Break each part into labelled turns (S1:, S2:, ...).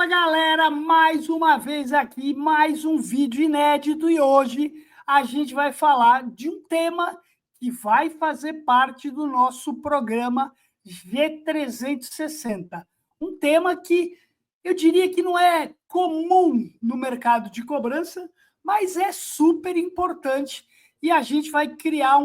S1: galera, mais uma vez aqui, mais um vídeo inédito e hoje a gente vai falar de um tema que vai fazer parte do nosso programa G360. Um tema que eu diria que não é comum no mercado de cobrança, mas é super importante e a gente vai criar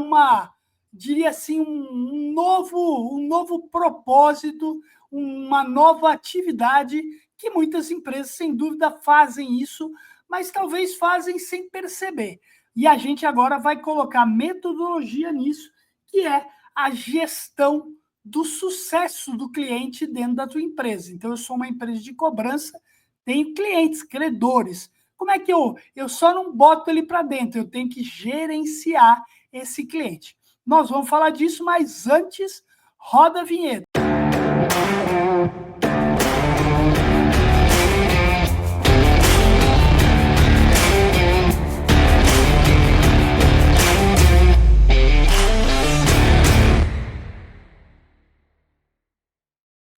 S1: diria assim, um novo propósito, uma nova atividade que muitas empresas, sem dúvida, fazem isso, mas talvez fazem sem perceber. E a gente agora vai colocar metodologia nisso, que é a gestão do sucesso do cliente dentro da tua empresa. Então, eu sou uma empresa de cobrança, tenho clientes, credores. Como é que eu só não boto ele para dentro, eu tenho que gerenciar esse cliente. Nós vamos falar disso, mas antes, roda a vinheta.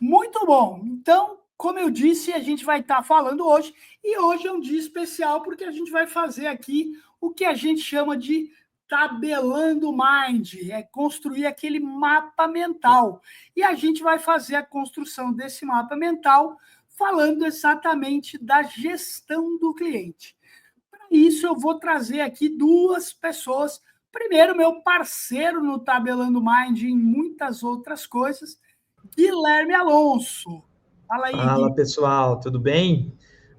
S1: Muito bom. Então, como eu disse, a gente vai estar falando hoje, e hoje é um dia especial porque a gente vai fazer aqui o que a gente chama de tabelando mind, é construir aquele mapa mental. E a gente vai fazer a construção desse mapa mental falando exatamente da gestão do cliente. Para isso, eu vou trazer aqui duas pessoas. Primeiro, meu parceiro no Tabelando Mind e em muitas outras coisas, Guilherme Alonso. Fala aí,
S2: Fala,
S1: Gui.
S2: pessoal, tudo bem?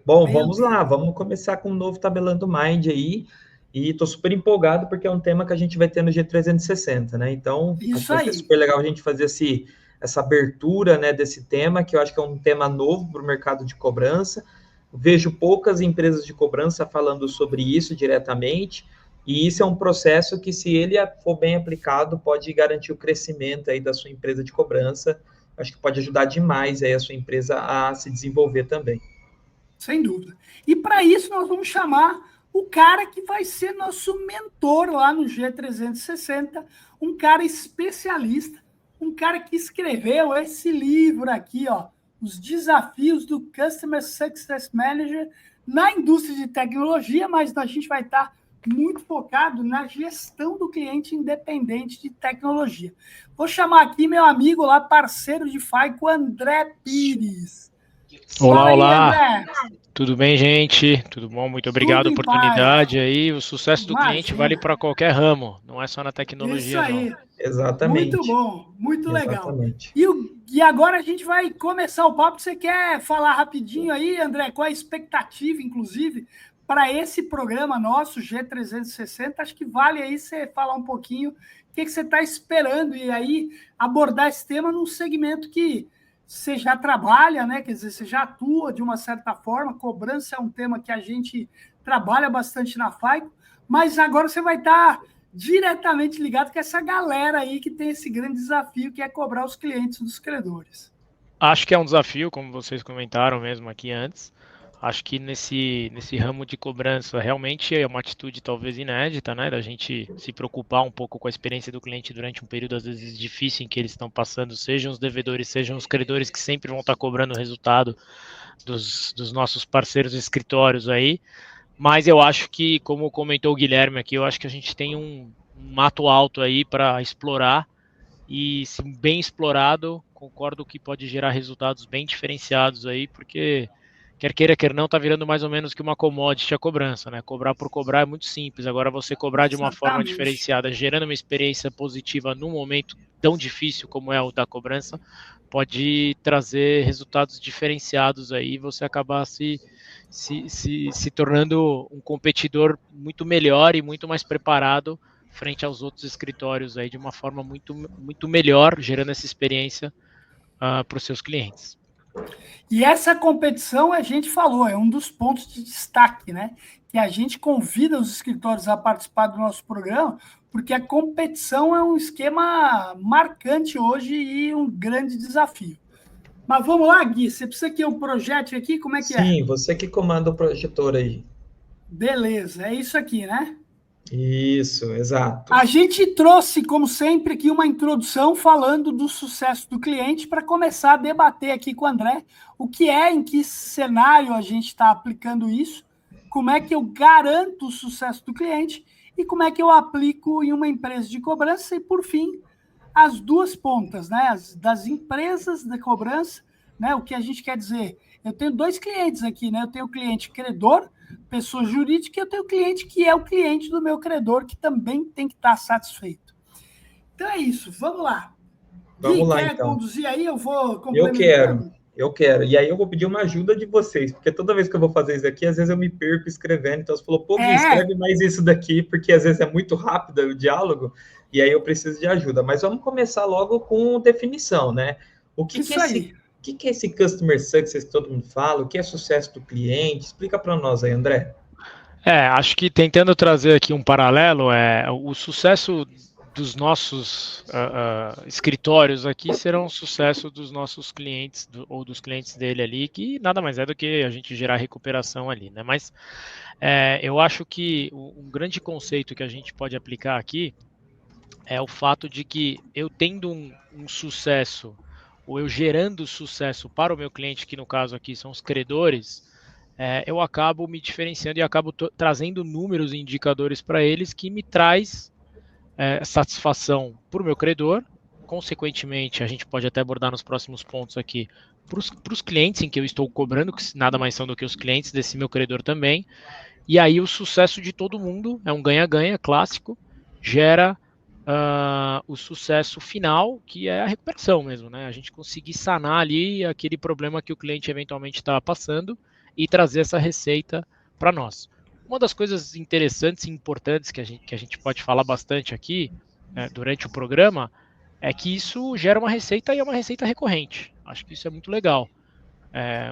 S2: Bom, vamos
S1: Beleza.
S2: lá, vamos começar com um novo Tabelando Mind aí. E estou super empolgado porque é um tema que a gente vai ter no G360, né? Então, acho que
S1: Isso
S2: vai ser
S1: aí.
S2: super legal a gente fazer essa abertura, né, desse tema, que eu acho que é um tema novo para o mercado de cobrança. Vejo poucas empresas de cobrança falando sobre isso diretamente, e isso é um processo que, se ele for bem aplicado, pode garantir o crescimento aí da sua empresa de cobrança. Acho que pode ajudar demais aí a sua empresa a se desenvolver também.
S1: Sem dúvida. E para isso nós vamos chamar o cara que vai ser nosso mentor lá no G360, um cara especialista, um cara que escreveu esse livro aqui, ó, Os Desafios do Customer Success Manager na indústria de tecnologia, mas a gente vai estar muito focado na gestão do cliente independente de tecnologia. Vou chamar aqui meu amigo lá, parceiro de FAICO, André Pires.
S3: Olá,
S1: Fala aí,
S3: olá.
S1: André.
S3: Tudo bem, gente? Tudo bom? Muito obrigado
S1: Tudo
S3: pela
S1: em paz.
S3: oportunidade aí. O sucesso do cliente vale
S1: Imagina.
S3: para qualquer ramo, não é só na
S1: Isso
S3: tecnologia, não.
S1: aí. Muito
S2: Exatamente,
S1: bom, muito legal.
S2: exatamente.
S1: E agora a gente vai começar o papo. Você quer falar rapidinho aí, André, qual a expectativa, inclusive, para esse programa nosso, G360? Acho que vale aí você falar um pouquinho o que você está esperando e aí abordar esse tema num segmento que você já trabalha, né? Quer dizer, você já atua de uma certa forma. Cobrança é um tema que a gente trabalha bastante na FAICO, mas agora você vai estar diretamente ligado com essa galera aí que tem esse grande desafio que é cobrar os clientes dos credores.
S3: Acho que é um desafio, como vocês comentaram mesmo aqui antes. Acho que nesse ramo de cobrança realmente é uma atitude talvez inédita, né? Da gente se preocupar um pouco com a experiência do cliente durante um período às vezes difícil em que eles estão passando, sejam os devedores, sejam os credores que sempre vão estar cobrando o resultado dos nossos parceiros escritórios aí. Mas eu acho que, como comentou o Guilherme aqui, eu acho que a gente tem um mato alto aí para explorar e, se bem explorado, concordo que pode gerar resultados bem diferenciados aí, porque quer queira, quer não, tá virando mais ou menos que uma commodity a cobrança, né? Cobrar por cobrar é muito simples. Agora, você cobrar de uma forma
S1: Exatamente.
S3: diferenciada, gerando uma experiência positiva num momento tão difícil como é o da cobrança, pode trazer resultados diferenciados aí e você acabar se tornando um competidor muito melhor e muito mais preparado frente aos outros escritórios aí de uma forma muito melhor, gerando essa experiência para os seus clientes.
S1: E essa competição, a gente falou, é um dos pontos de destaque, né? Que a gente convida os escritórios a participar do nosso programa, porque a competição é um esquema marcante hoje e um grande desafio. Mas vamos lá, Gui, você precisa que eu projete aqui? Como é que é?
S2: Sim, você que comanda o projetor aí.
S1: Beleza, é isso aqui, né?
S2: Isso, exato.
S1: A gente trouxe, como sempre, aqui uma introdução falando do sucesso do cliente para começar a debater aqui com o André o que é, em que cenário a gente está aplicando isso, como é que eu garanto o sucesso do cliente e como é que eu aplico em uma empresa de cobrança e, por fim, as duas pontas, né? Das empresas de cobrança, né? O que a gente quer dizer? Eu tenho dois clientes aqui, né? Eu tenho o cliente credor, pessoa jurídica, e eu tenho o cliente que é o cliente do meu credor, que também tem que estar satisfeito. Então é isso, vamos lá.
S2: Vamos
S1: Gui,
S2: lá,
S1: quer
S2: então.
S1: conduzir aí? Eu vou complementando.
S2: Eu quero. E aí eu vou pedir uma ajuda de vocês, porque toda vez que eu vou fazer isso aqui, às vezes eu me perco escrevendo. Então você falou, pô, Gui, escreve mais isso daqui, porque às vezes é muito rápido o diálogo, e aí eu preciso de ajuda. Mas vamos começar logo com definição, né? O que é esse Customer Success que todo mundo fala? O que é sucesso do cliente? Explica para nós aí, André.
S3: Acho que tentando trazer aqui um paralelo, o sucesso dos nossos escritórios aqui serão o sucesso dos nossos clientes ou dos clientes dele ali, que nada mais é do que a gente gerar recuperação ali, né? Mas eu acho que um grande conceito que a gente pode aplicar aqui é o fato de que eu tendo um sucesso, ou eu gerando sucesso para o meu cliente, que no caso aqui são os credores, eu acabo me diferenciando e acabo trazendo números e indicadores para eles que me traz satisfação para o meu credor. Consequentemente, a gente pode até abordar nos próximos pontos aqui para os clientes em que eu estou cobrando, que nada mais são do que os clientes desse meu credor também. E aí o sucesso de todo mundo é um ganha-ganha clássico, gera o sucesso final, que é a recuperação mesmo, né? A gente conseguir sanar ali aquele problema que o cliente eventualmente está passando e trazer essa receita para nós. Uma das coisas interessantes e importantes que a gente pode falar bastante aqui durante o programa é que isso gera uma receita e é uma receita recorrente. Acho que isso é muito legal.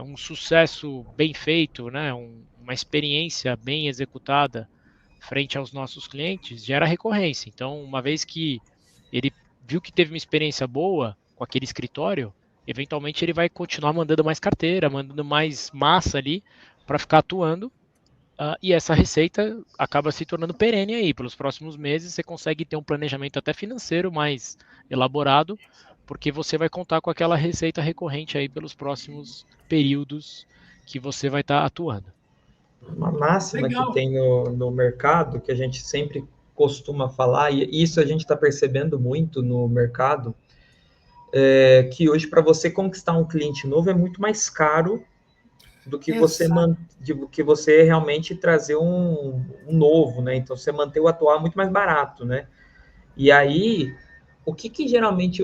S3: Um sucesso bem feito, né? Uma experiência bem executada frente aos nossos clientes gera recorrência. Então, uma vez que ele viu que teve uma experiência boa com aquele escritório, eventualmente ele vai continuar mandando mais carteira, mandando mais massa ali para ficar atuando. E essa receita acaba se tornando perene aí. Pelos próximos meses, você consegue ter um planejamento até financeiro mais elaborado, porque você vai contar com aquela receita recorrente aí pelos próximos períodos que você vai estar atuando.
S2: Uma máxima que tem no mercado, que a gente sempre costuma falar, e isso a gente está percebendo muito no mercado, que hoje para você conquistar um cliente novo é muito mais caro do que você realmente trazer um novo, né? Então você manter o atual é muito mais barato, né? E aí, o que geralmente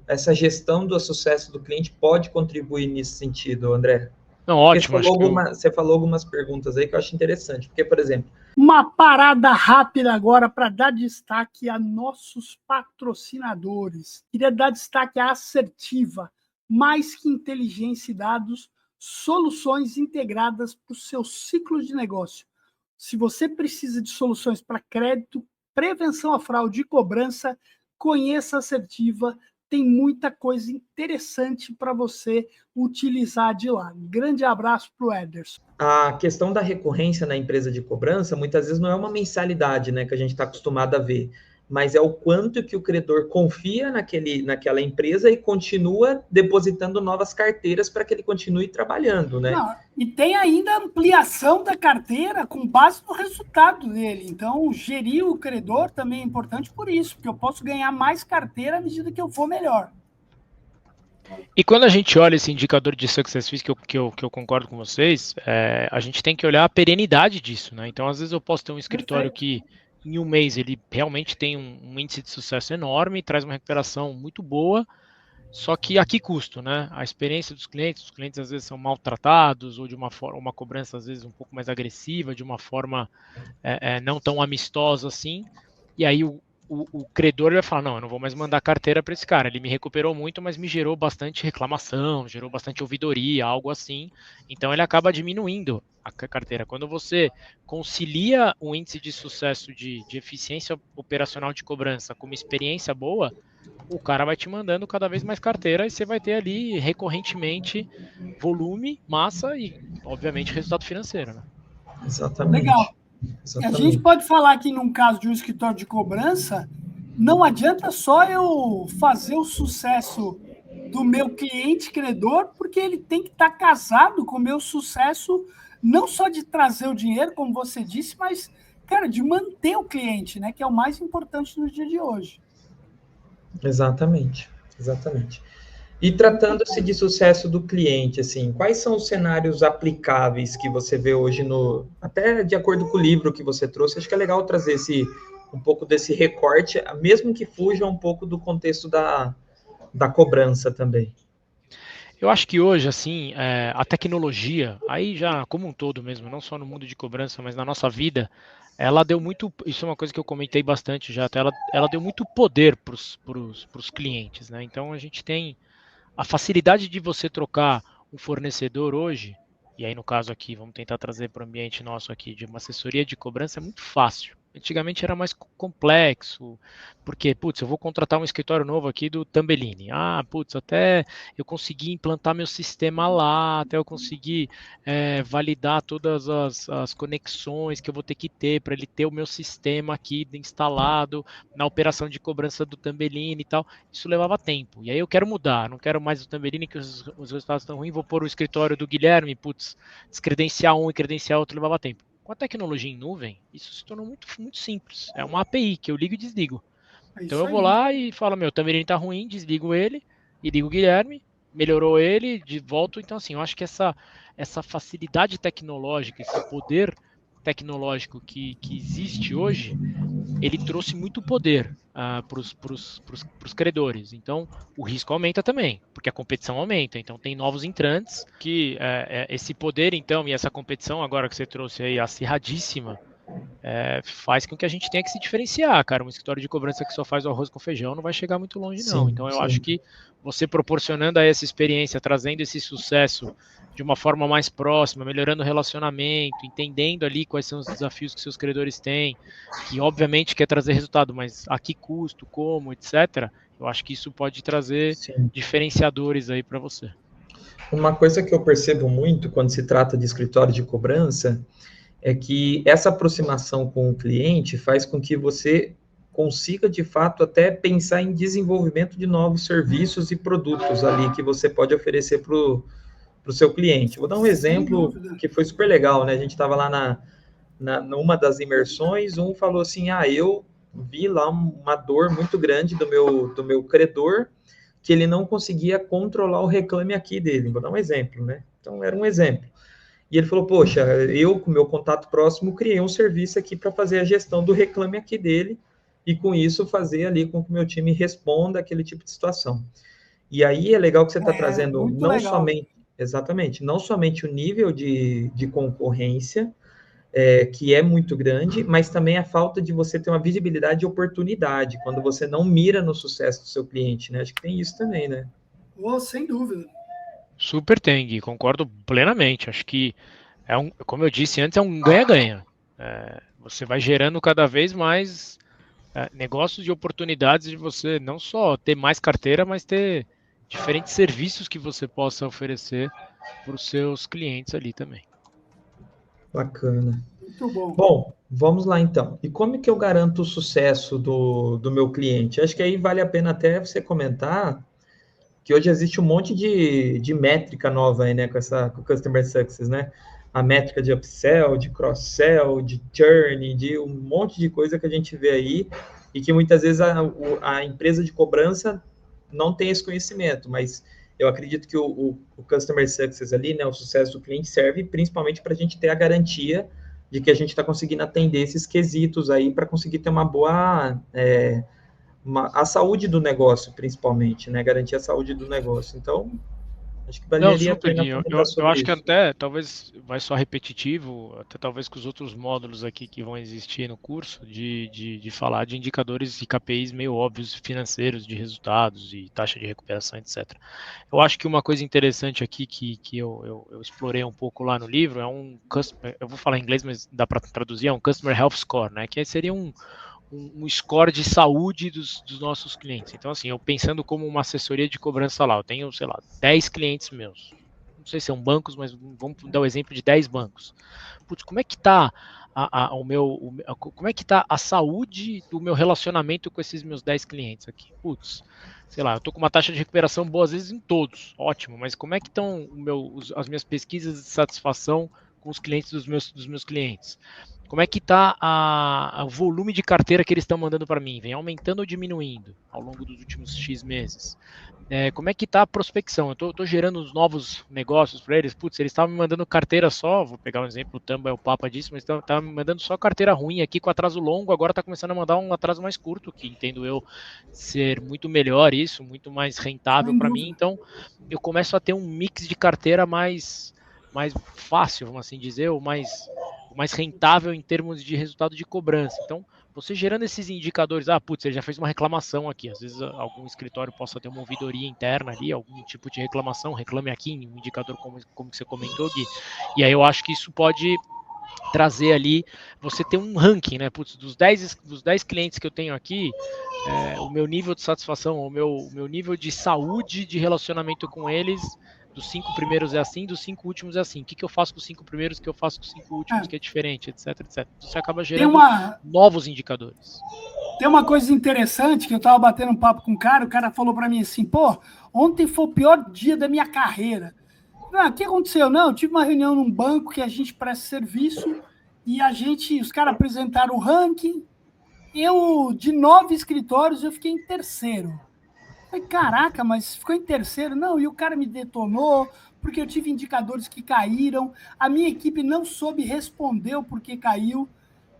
S2: essa gestão do sucesso do cliente pode contribuir nesse sentido, André?
S3: Não, ótimo.
S2: Você falou algumas perguntas aí que eu acho interessante, porque, por exemplo...
S1: Uma parada rápida agora para dar destaque a nossos patrocinadores. Queria dar destaque à Assertiva, mais que inteligência e dados, soluções integradas para o seu ciclo de negócio. Se você precisa de soluções para crédito, prevenção à fraude e cobrança, conheça a Assertiva. Tem muita coisa interessante para você utilizar de lá. Grande abraço para o Ederson.
S2: A questão da recorrência na empresa de cobrança, muitas vezes não é uma mensalidade, né, que a gente está acostumado a ver, mas é o quanto que o credor confia naquela empresa e continua depositando novas carteiras para que ele continue trabalhando, né?
S1: Não, e tem ainda ampliação da carteira com base no resultado dele. Então, gerir o credor também é importante por isso, porque eu posso ganhar mais carteira à medida que eu for melhor.
S3: E quando a gente olha esse indicador de success fees, que eu concordo com vocês, a gente tem que olhar a perenidade disso, né? Então, às vezes eu posso ter um escritório que em um mês ele realmente tem um índice de sucesso enorme, traz uma recuperação muito boa, só que a que custo, né? A experiência dos clientes, os clientes às vezes são maltratados, ou de uma forma, uma cobrança às vezes um pouco mais agressiva, de uma forma não tão amistosa assim, e aí o credor vai falar, não, eu não vou mais mandar carteira para esse cara, ele me recuperou muito, mas me gerou bastante reclamação, gerou bastante ouvidoria, algo assim, então ele acaba diminuindo a carteira. Quando você concilia o índice de sucesso de eficiência operacional de cobrança com uma experiência boa, o cara vai te mandando cada vez mais carteira e você vai ter ali recorrentemente volume, massa e, obviamente, resultado financeiro, né?
S2: Exatamente.
S1: Legal. A gente pode falar que, num caso de um escritório de cobrança, não adianta só eu fazer o sucesso do meu cliente credor, porque ele tem que estar casado com o meu sucesso, não só de trazer o dinheiro, como você disse, mas, cara, de manter o cliente, né? Que é o mais importante no dia de hoje.
S2: Exatamente. E tratando-se de sucesso do cliente, assim, quais são os cenários aplicáveis que você vê hoje até de acordo com o livro que você trouxe, acho que é legal trazer um pouco desse recorte, mesmo que fuja um pouco do contexto da cobrança também.
S3: Eu acho que hoje, assim, a tecnologia, aí já como um todo mesmo, não só no mundo de cobrança, mas na nossa vida, ela deu muito, isso é uma coisa que eu comentei bastante já, até ela deu muito poder para os clientes, né? Então a gente tem a facilidade de você trocar um fornecedor hoje, e aí no caso aqui, vamos tentar trazer para o ambiente nosso aqui de uma assessoria de cobrança, é muito fácil. Antigamente era mais complexo, porque, putz, eu vou contratar um escritório novo aqui do Tambellini. Ah, putz, até eu conseguir implantar meu sistema lá, até eu conseguir validar todas as conexões que eu vou ter que ter para ele ter o meu sistema aqui instalado na operação de cobrança do Tambellini e tal. Isso levava tempo. E aí eu quero mudar, não quero mais o Tambellini, que os resultados estão ruins, vou pôr o escritório do Guilherme, putz, descredenciar um e credenciar outro levava tempo. Com a tecnologia em nuvem, isso se tornou muito, muito simples. É uma API que eu ligo e desligo. Então eu vou lá e falo, meu, o Tambellini tá ruim, desligo ele e ligo o Guilherme, melhorou ele, de volta. Então, assim, eu acho que essa facilidade tecnológica, esse poder tecnológico que existe hoje, ele trouxe muito poder para os credores. Então, o risco aumenta também, porque a competição aumenta. Então, tem novos entrantes que esse poder, então, e essa competição agora que você trouxe aí, acirradíssima, faz com que a gente tenha que se diferenciar, cara. Um escritório de cobrança que só faz o arroz com feijão não vai chegar muito longe, não. Então, eu acho que você proporcionando a essa experiência, trazendo esse sucesso de uma forma mais próxima, melhorando o relacionamento, entendendo ali quais são os desafios que seus credores têm, que obviamente quer trazer resultado, mas a que custo, como, etc. Eu acho que isso pode trazer diferenciadores aí para você.
S2: Uma coisa que eu percebo muito quando se trata de escritório de cobrança é que essa aproximação com o cliente faz com que você consiga, de fato, até pensar em desenvolvimento de novos serviços e produtos ali que você pode oferecer para o seu cliente. Vou dar um exemplo que foi super legal, né? A gente estava lá numa das imersões, um falou assim, eu vi lá uma dor muito grande do meu credor, que ele não conseguia controlar o Reclame Aqui dele. Vou dar um exemplo, né? Então, era um exemplo. E ele falou, poxa, eu, com meu contato próximo, criei um serviço aqui para fazer a gestão do Reclame Aqui dele, e com isso fazer ali com que o meu time responda aquele tipo de situação. E aí é legal que você está trazendo não somente, exatamente, não somente o nível de concorrência, que é muito grande, mas também a falta de você ter uma visibilidade e oportunidade, quando você não mira no sucesso do seu cliente, né? Acho que tem isso também, né?
S1: Sem dúvida.
S3: Super tem, Gui, concordo plenamente. Acho que como eu disse antes, é um ganha-ganha. Você vai gerando cada vez mais negócios e oportunidades de você não só ter mais carteira, mas ter diferentes serviços que você possa oferecer para os seus clientes ali também.
S2: Bacana.
S1: Muito bom.
S2: Bom, vamos lá então. E como é que eu garanto o sucesso do meu cliente? Acho que aí vale a pena até você comentar que hoje existe um monte de métrica nova aí, né, com o Customer Success, né? A métrica de upsell, de cross-sell, de churn, de um monte de coisa que a gente vê aí e que muitas vezes a empresa de cobrança não tem esse conhecimento, mas eu acredito que o Customer Success ali, né, o sucesso do cliente serve principalmente para a gente ter a garantia de que a gente está conseguindo atender esses quesitos aí para conseguir ter uma boa... a saúde do negócio, principalmente, né? Garantir a saúde do negócio. Então, acho que valeria a pena comentar sobre
S3: eu acho
S2: isso.
S3: que até, talvez, vai só repetitivo, até talvez com os outros módulos aqui que vão existir no curso, de falar de indicadores e KPIs meio óbvios financeiros, de resultados e taxa de recuperação, etc. Eu acho que uma coisa interessante aqui que eu explorei um pouco lá no livro é eu vou falar em inglês, mas dá para traduzir, é um Customer Health Score, né? Que seria um score de saúde dos nossos clientes. Então, assim, eu pensando como uma assessoria de cobrança lá, eu tenho, sei lá, 10 clientes meus. não sei se são bancos, mas vamos dar o exemplo de 10 bancos. Putz, como é que está como é que tá a saúde do meu relacionamento com esses meus 10 clientes aqui? Putz, sei lá, eu tô com uma taxa de recuperação boa às vezes em todos, ótimo, mas como é que estão as minhas pesquisas de satisfação com os clientes dos meus clientes? Como é que está o volume de carteira que eles estão mandando para mim? Vem aumentando ou diminuindo ao longo dos últimos X meses? Como é que está a prospecção? Eu estou gerando uns novos negócios para eles. Putz, eles estavam me mandando carteira só, vou pegar um exemplo, o Tamba é o papa disso, mas estavam me mandando só carteira ruim aqui com atraso longo, agora está começando a mandar um atraso mais curto, que entendo eu ser muito melhor isso, muito mais rentável para mim. Então, eu começo a ter um mix de carteira mais fácil, vamos assim dizer, ou mais rentável em termos de resultado de cobrança. Então, você gerando esses indicadores, putz, ele já fez uma reclamação aqui, às vezes algum escritório possa ter uma ouvidoria interna ali, algum tipo de reclamação, reclame aqui, um indicador como você comentou, Gui, e aí eu acho que isso pode trazer ali, você ter um ranking, né, putz, dos 10 clientes que eu tenho aqui, o meu nível de satisfação, o meu nível de saúde de relacionamento com eles, dos 5 primeiros é assim, dos 5 últimos é assim. O que eu faço com os 5 primeiros, o que eu faço com os 5 últimos, que é diferente, etc, etc. Então, você acaba gerando novos indicadores.
S1: Tem uma coisa interessante que eu estava batendo um papo com o cara falou para mim assim, pô, ontem foi o pior dia da minha carreira. O que aconteceu? Não, eu tive uma reunião num banco que a gente presta serviço e os caras apresentaram o ranking. De 9 escritórios, eu fiquei em terceiro. Falei, caraca, mas ficou em terceiro? Não, e o cara me detonou, porque eu tive indicadores que caíram, a minha equipe não soube responder o porquê caiu.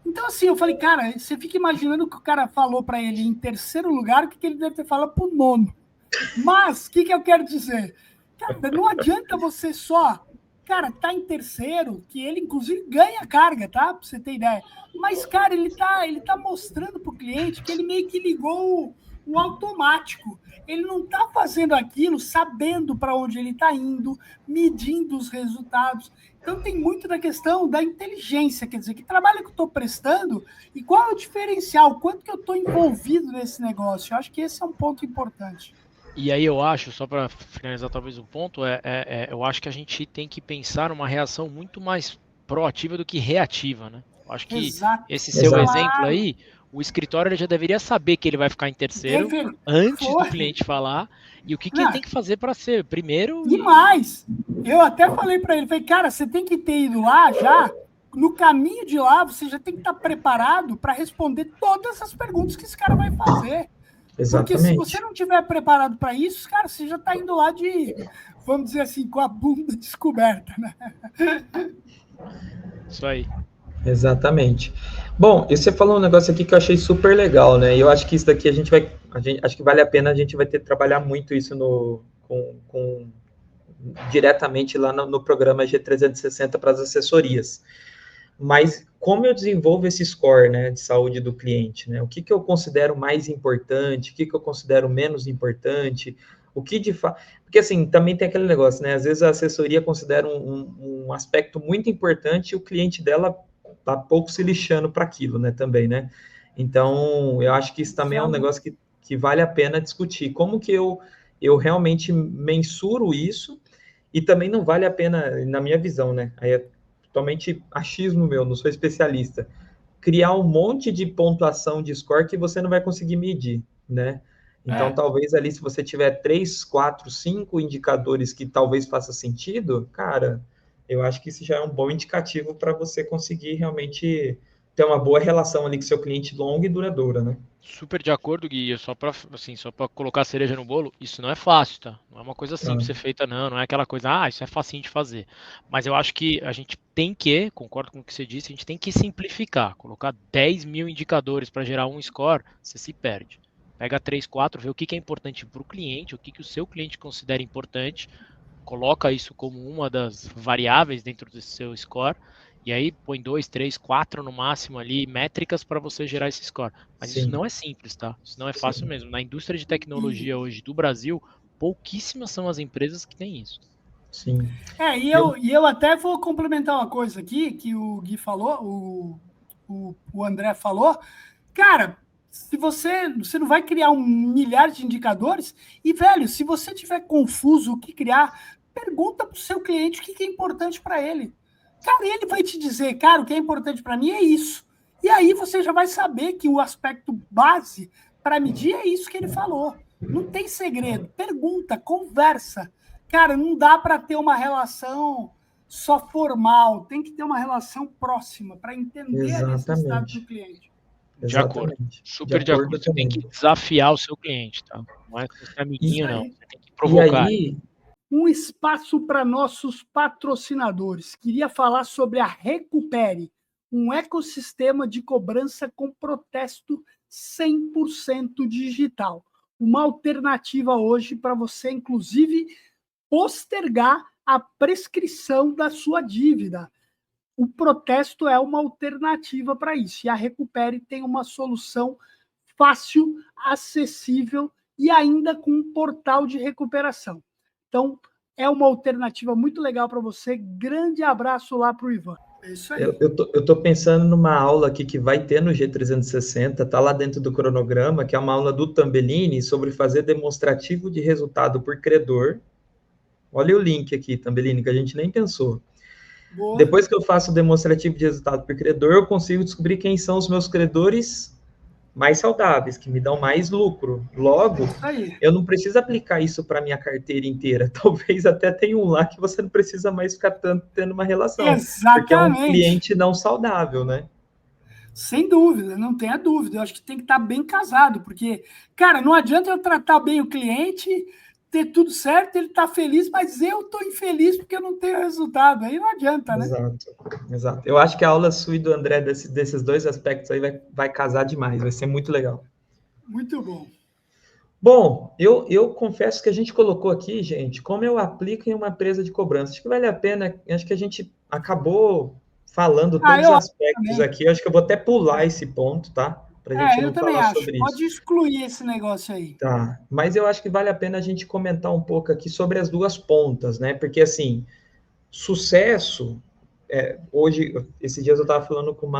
S1: Então, assim, eu falei, cara, você fica imaginando o que o cara falou para ele em terceiro lugar, o que ele deve ter falado para o nono. Mas, o que eu quero dizer? Cara, não adianta você só, cara, tá em terceiro, que ele, inclusive, ganha carga, tá? Pra você ter ideia. Mas, cara, ele tá mostrando pro cliente que ele meio que ligou o automático. Ele não está fazendo aquilo sabendo para onde ele está indo, medindo os resultados. Então, tem muito da questão da inteligência, quer dizer, que trabalho que eu estou prestando e qual é o diferencial, quanto que eu estou envolvido nesse negócio. Eu acho que esse é um ponto importante.
S3: E aí eu acho, só para finalizar talvez um ponto, eu acho que a gente tem que pensar numa reação muito mais proativa do que reativa, né? Eu acho que esse seu exemplo aí, o escritório ele já deveria saber que ele vai ficar em terceiro antes do cliente falar e o que ele tem que fazer para ser primeiro.
S1: Demais! Eu até falei para ele, cara, você tem que ter ido lá já, no caminho de lá, você já tem que estar preparado para responder todas as perguntas que esse cara vai fazer.
S2: Exatamente.
S1: Porque se você não estiver preparado para isso, cara, você já está indo lá vamos dizer assim, com a bunda descoberta, né?
S3: Isso aí.
S2: Exatamente. Bom, e você falou um negócio aqui que eu achei super legal, né? E eu acho que isso daqui acho que vale a pena, a gente vai ter que trabalhar muito isso diretamente lá no programa G360 para as assessorias. Mas como eu desenvolvo esse score, né, de saúde do cliente, né? O que eu considero mais importante, o que eu considero menos importante, o que de fato... Porque, assim, também tem aquele negócio, né? Às vezes a assessoria considera um aspecto muito importante e o cliente dela tá pouco se lixando para aquilo, né, também, né? Então, eu acho que isso também é um negócio que vale a pena discutir. Como que eu realmente mensuro isso e também não vale a pena, na minha visão, né? Aí é totalmente achismo meu, não sou especialista, criar um monte de pontuação de score que você não vai conseguir medir, né? Então, talvez ali, se você tiver 3, 4, 5 indicadores que talvez faça sentido, cara, eu acho que isso já é um bom indicativo para você conseguir realmente ter uma boa relação ali com seu cliente longa e duradoura, né?
S3: Super de acordo, Gui. Só para colocar a cereja no bolo, isso não é fácil, tá? Não é uma coisa simples de ser feita, não é aquela coisa, isso é facinho de fazer. Mas eu acho que a gente tem que, concordo com o que você disse, a gente tem que simplificar. Colocar 10 mil indicadores para gerar um score, você se perde. Pega 3, 4, vê o que é importante para o cliente, o que o seu cliente considera importante, coloca isso como uma das variáveis dentro do seu score, e aí põe 2, 3, 4 no máximo ali, métricas para você gerar esse score. Mas isso não é simples, tá? Isso não é fácil mesmo. Na indústria de tecnologia hoje do Brasil, pouquíssimas são as empresas que têm isso.
S2: Sim.
S1: E eu até vou complementar uma coisa aqui, que o Gui falou, o André falou. Cara, se você não vai criar milhares de indicadores, e, velho, se você tiver confuso o que criar, Pergunta para o seu cliente o que é importante para ele. Cara, ele vai te dizer, cara, o que é importante para mim é isso. E aí você já vai saber que o aspecto base para medir é isso que ele falou. Não tem segredo. Pergunta, conversa. Cara, não dá para ter uma relação só formal. Tem que ter uma relação próxima para entender a necessidade do cliente.
S3: De acordo. Super de acordo. Você tem que desafiar o seu cliente, tá? Não é ser amiguinho, não. Você tem que provocar.
S1: E aí, um espaço para nossos patrocinadores. Queria falar sobre a Recupere, um ecossistema de cobrança com protesto 100% digital. Uma alternativa hoje para você, inclusive, postergar a prescrição da sua dívida. O protesto é uma alternativa para isso. E a Recupere tem uma solução fácil, acessível e ainda com um portal de recuperação. Então, é uma alternativa muito legal para você. Grande abraço lá para o Ivan. É isso aí.
S2: Eu tô pensando numa aula aqui que vai ter no G360, tá lá dentro do cronograma, que é uma aula do Tambellini sobre fazer demonstrativo de resultado por credor. Olha o link aqui, Tambellini, que a gente nem pensou. Boa. Depois que eu faço o demonstrativo de resultado por credor, eu consigo descobrir quem são os meus credores mais saudáveis, que me dão mais lucro. Logo, eu não preciso aplicar isso para minha carteira inteira. Talvez até tenha um lá que você não precisa mais ficar tanto tendo uma relação.
S1: Exatamente.
S2: Porque é um cliente não saudável, né?
S1: Sem dúvida, não tenha dúvida. Eu acho que tem que estar bem casado, porque, cara, não adianta eu tratar bem o cliente, ter tudo certo, ele tá feliz, mas eu tô infeliz porque eu não tenho resultado. Aí não adianta, né?
S2: Exato. Eu acho que a aula sua e do André desses dois aspectos aí vai casar demais, vai ser muito legal.
S1: Muito bom.
S2: Bom, eu confesso que a gente colocou aqui, gente, como eu aplico em uma empresa de cobrança. Acho que vale a pena, acho que a gente acabou falando todos os aspectos também. Aqui. Eu acho que eu vou até pular esse ponto, tá? Pra gente não falar sobre isso.
S1: Pode excluir esse negócio aí.
S2: Tá, mas eu acho que vale a pena a gente comentar um pouco aqui sobre as duas pontas, né? Porque, assim, sucesso... hoje, esses dias eu estava falando com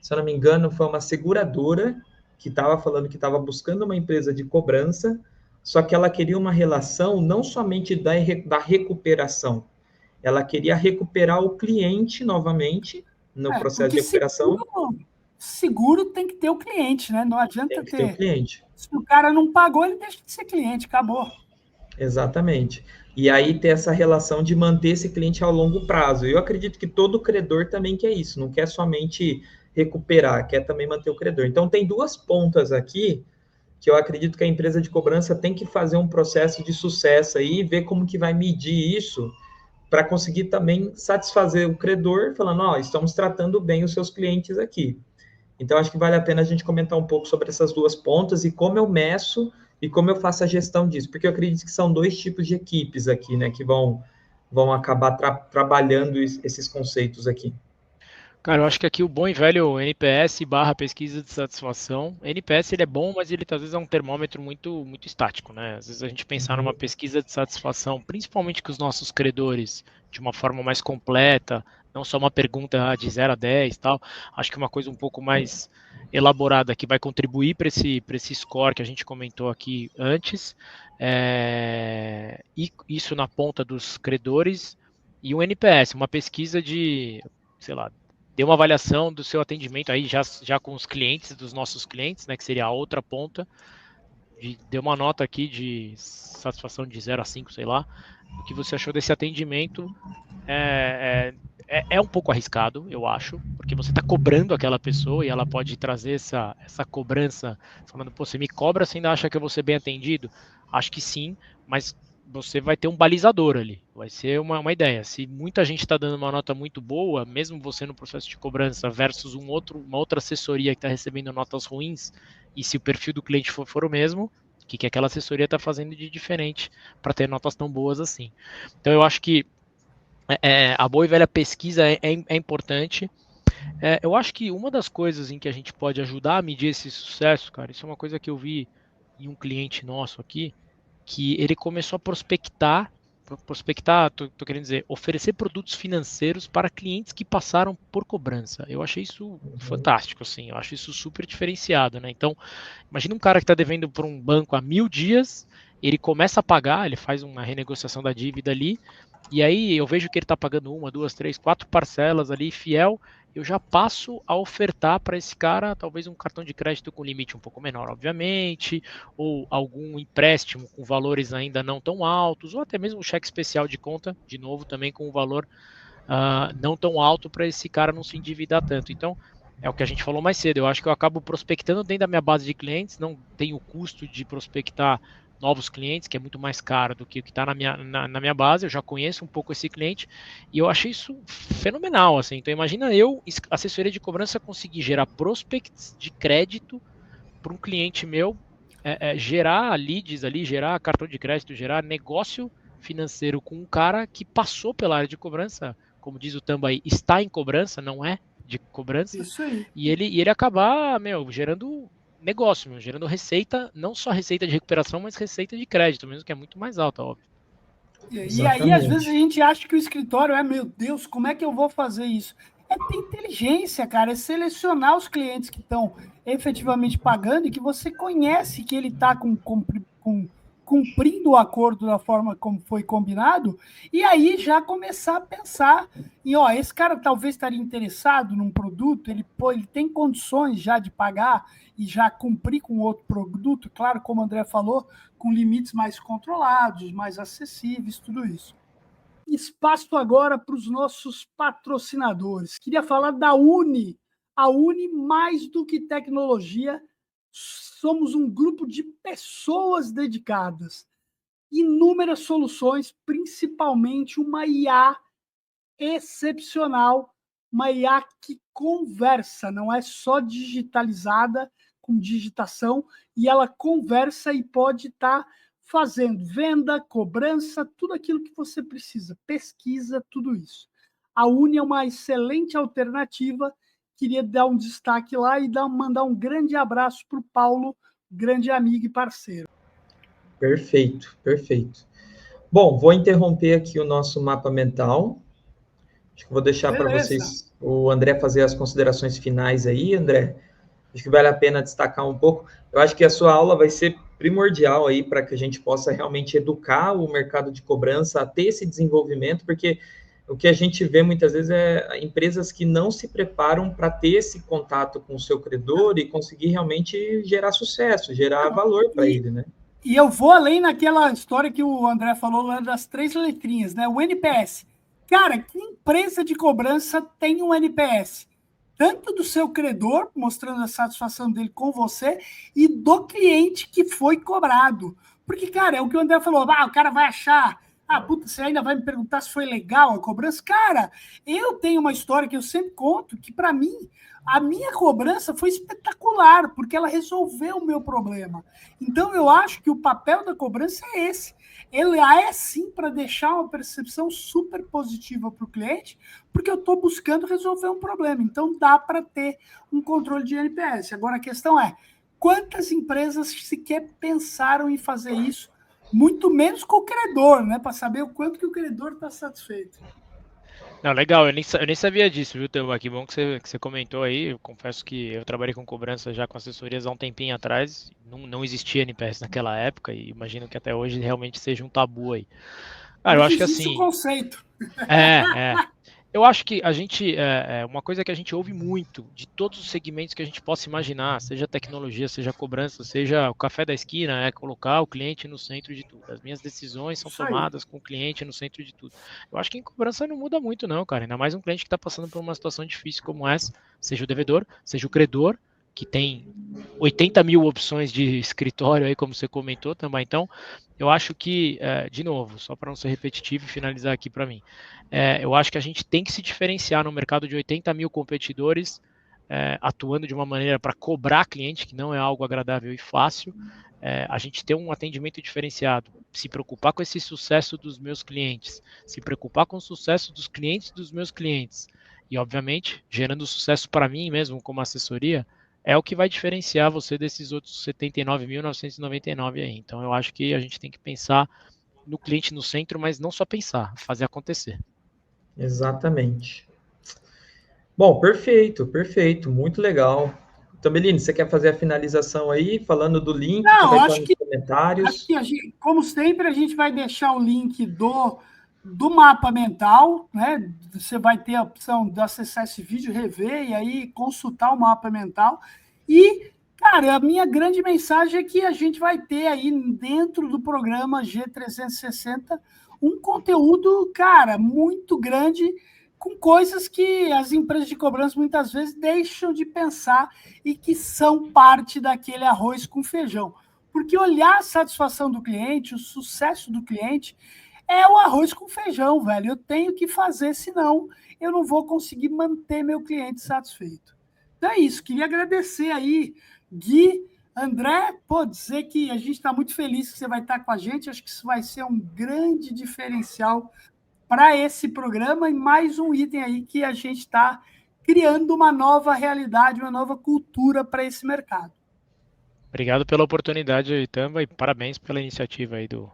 S2: se eu não me engano, foi uma seguradora que estava falando que estava buscando uma empresa de cobrança, só que ela queria uma relação não somente da recuperação, ela queria recuperar o cliente novamente no processo de recuperação.
S1: Seguro tem que ter o cliente, né? Não adianta
S2: ter o cliente.
S1: Se o cara não pagou, ele deixa de ser cliente, acabou.
S2: Exatamente. E aí ter essa relação de manter esse cliente ao longo prazo. Eu acredito que todo credor também quer isso, não quer somente recuperar, quer também manter o credor. Então tem duas pontas aqui que eu acredito que a empresa de cobrança tem que fazer um processo de sucesso aí e ver como que vai medir isso para conseguir também satisfazer o credor, falando, estamos tratando bem os seus clientes aqui. Então, acho que vale a pena a gente comentar um pouco sobre essas duas pontas e como eu meço e como eu faço a gestão disso, porque eu acredito que são dois tipos de equipes aqui, né, que vão acabar trabalhando esses conceitos aqui.
S3: Cara, eu acho que aqui o bom e velho NPS / pesquisa de satisfação. NPS ele é bom, mas ele às vezes é um termômetro muito, muito estático, né? Às vezes a gente pensar numa pesquisa de satisfação, principalmente com os nossos credores, de uma forma mais completa, não só uma pergunta de 0 a 10 e tal. Acho que uma coisa um pouco mais elaborada que vai contribuir para esse score que a gente comentou aqui antes. E isso na ponta dos credores e o NPS, uma pesquisa de, sei lá, deu uma avaliação do seu atendimento aí já com os clientes, dos nossos clientes, né, que seria a outra ponta, deu uma nota aqui de satisfação de 0 a 5, sei lá, o que você achou desse atendimento é um pouco arriscado, eu acho, porque você está cobrando aquela pessoa e ela pode trazer essa cobrança, falando, pô, você me cobra, você ainda acha que eu vou ser bem atendido? Acho que sim, mas você vai ter um balizador ali, vai ser uma ideia. Se muita gente está dando uma nota muito boa, mesmo você no processo de cobrança versus uma outra assessoria que está recebendo notas ruins, e se o perfil do cliente for o mesmo, o que aquela assessoria está fazendo de diferente para ter notas tão boas assim? Então eu acho que a boa e velha pesquisa é importante. Eu acho que uma das coisas em que a gente pode ajudar a medir esse sucesso, cara, isso é uma coisa que eu vi em um cliente nosso aqui, que ele começou a prospectar, tô querendo dizer, oferecer produtos financeiros para clientes que passaram por cobrança. Eu achei isso fantástico, assim, eu acho isso super diferenciado, né? Então, imagina um cara que está devendo por um banco há 1000 dias ele começa a pagar, ele faz uma renegociação da dívida ali, e aí eu vejo que ele está pagando 1, 2, 3, 4 parcelas ali, fiel, eu já passo a ofertar para esse cara talvez um cartão de crédito com limite um pouco menor, obviamente, ou algum empréstimo com valores ainda não tão altos, ou até mesmo um cheque especial de conta, de novo, também com um valor não tão alto para esse cara não se endividar tanto. Então, é o que a gente falou mais cedo, eu acho que eu acabo prospectando dentro da minha base de clientes, não tenho o custo de prospectar novos clientes, que é muito mais caro do que o que está na minha base, eu já conheço um pouco esse cliente, e eu achei isso fenomenal, assim, então imagina eu, assessoria de cobrança, conseguir gerar prospects de crédito para um cliente meu, gerar leads ali, gerar cartão de crédito, gerar negócio financeiro com um cara que passou pela área de cobrança, como diz o Tamba aí, está em cobrança, não é de cobrança,
S1: Isso aí.
S3: e ele acabar, gerando negócio, gerando receita, não só receita de recuperação, mas receita de crédito mesmo, que é muito mais alta, óbvio.
S1: E aí, às vezes, a gente acha que o escritório meu Deus, como é que eu vou fazer isso? É ter inteligência, cara, é selecionar os clientes que estão efetivamente pagando e que você conhece que ele está cumprindo o acordo da forma como foi combinado, e aí já começar a pensar em, esse cara talvez estaria interessado num produto, ele tem condições já de pagar e já cumprir com outro produto, claro, como o André falou, com limites mais controlados, mais acessíveis, tudo isso. Espaço agora para os nossos patrocinadores. Queria falar da Uni. A Uni, mais do que tecnologia, somos um grupo de pessoas dedicadas. Inúmeras soluções, principalmente uma IA excepcional, uma IA que conversa, não é só digitalizada, com digitação, e ela conversa e pode estar fazendo venda, cobrança, tudo aquilo que você precisa, pesquisa, tudo isso. A Uni é uma excelente alternativa, queria dar um destaque lá e mandar um grande abraço para o Paulo, grande amigo e parceiro.
S2: Perfeito, perfeito. Bom, vou interromper aqui o nosso mapa mental. Acho que vou deixar para vocês, o André, fazer as considerações finais aí, André. Acho que vale a pena destacar um pouco. Eu acho que a sua aula vai ser primordial aí para que a gente possa realmente educar o mercado de cobrança a ter esse desenvolvimento, porque o que a gente vê muitas vezes é empresas que não se preparam para ter esse contato com o seu credor e conseguir realmente gerar sucesso, gerar valor para ele, né?
S1: E eu vou além naquela história que o André falou lá das 3 letrinhas, né? O NPS. Cara, que empresa de cobrança tem um NPS? Tanto do seu credor, mostrando a satisfação dele com você, e do cliente que foi cobrado. Porque, cara, é o que o André falou, o cara vai achar, puta, você ainda vai me perguntar se foi legal a cobrança? Cara, eu tenho uma história que eu sempre conto, que para mim, a minha cobrança foi espetacular, porque ela resolveu o meu problema. Então, eu acho que o papel da cobrança é esse. Ele é sim para deixar uma percepção super positiva para o cliente, porque eu estou buscando resolver um problema. Então, dá para ter um controle de NPS. Agora, a questão é, quantas empresas sequer pensaram em fazer isso, muito menos com o credor, né? Para saber o quanto que o credor está satisfeito.
S3: Não, legal, eu nem sabia disso, viu, Teuba? Que bom que você comentou aí. Eu confesso que eu trabalhei com cobrança já com assessorias há um tempinho atrás. Não existia NPS naquela época e imagino que até hoje realmente seja um tabu aí. Cara, eu acho que assim.
S1: Existe o conceito.
S3: Eu acho que a gente, uma coisa que a gente ouve muito, de todos os segmentos que a gente possa imaginar, seja tecnologia, seja cobrança, seja o café da esquina, é colocar o cliente no centro de tudo. As minhas decisões são tomadas com o cliente no centro de tudo. Eu acho que em cobrança não muda muito não, cara. Ainda mais um cliente que está passando por uma situação difícil como essa, seja o devedor, seja o credor, que tem 80 mil opções de escritório aí, como você comentou também. Então, eu acho que, de novo, só para não ser repetitivo e finalizar aqui para mim, eu acho que a gente tem que se diferenciar no mercado de 80 mil competidores, atuando de uma maneira para cobrar cliente, que não é algo agradável e fácil, a gente ter um atendimento diferenciado, se preocupar com esse sucesso dos meus clientes, se preocupar com o sucesso dos clientes dos meus clientes, e, obviamente, gerando sucesso para mim mesmo como assessoria, é o que vai diferenciar você desses outros 79.999 aí. Então, eu acho que a gente tem que pensar no cliente no centro, mas não só pensar, fazer acontecer.
S2: Exatamente. Bom, perfeito, muito legal. Tambelini, você quer fazer a finalização aí, falando do link?
S1: Não, acho que
S2: comentários.
S1: Como sempre, a gente vai deixar o link do mapa mental, né? Você vai ter a opção de acessar esse vídeo, rever e aí consultar o mapa mental. E, cara, a minha grande mensagem é que a gente vai ter aí dentro do programa G360 um conteúdo, cara, muito grande, com coisas que as empresas de cobrança muitas vezes deixam de pensar e que são parte daquele arroz com feijão. Porque olhar a satisfação do cliente, o sucesso do cliente, é o arroz com feijão, velho. Eu tenho que fazer, senão eu não vou conseguir manter meu cliente satisfeito. Então é isso. Queria agradecer aí, Gui, André, dizer que a gente está muito feliz que você vai estar com a gente. Acho que isso vai ser um grande diferencial para esse programa e mais um item aí que a gente está criando uma nova realidade, uma nova cultura para esse mercado.
S3: Obrigado pela oportunidade, Tamba, e parabéns pela iniciativa aí do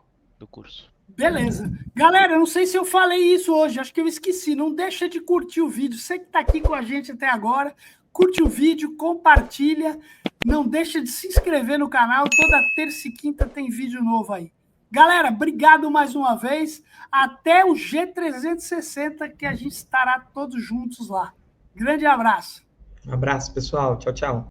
S3: curso.
S1: Beleza. Galera, eu não sei se eu falei isso hoje, acho que eu esqueci. Não deixa de curtir o vídeo. Você que está aqui com a gente até agora, curte o vídeo, compartilha. Não deixa de se inscrever no canal. Toda terça e quinta tem vídeo novo aí. Galera, obrigado mais uma vez. Até o G360, que a gente estará todos juntos lá. Grande abraço.
S2: Um abraço, pessoal. Tchau, tchau.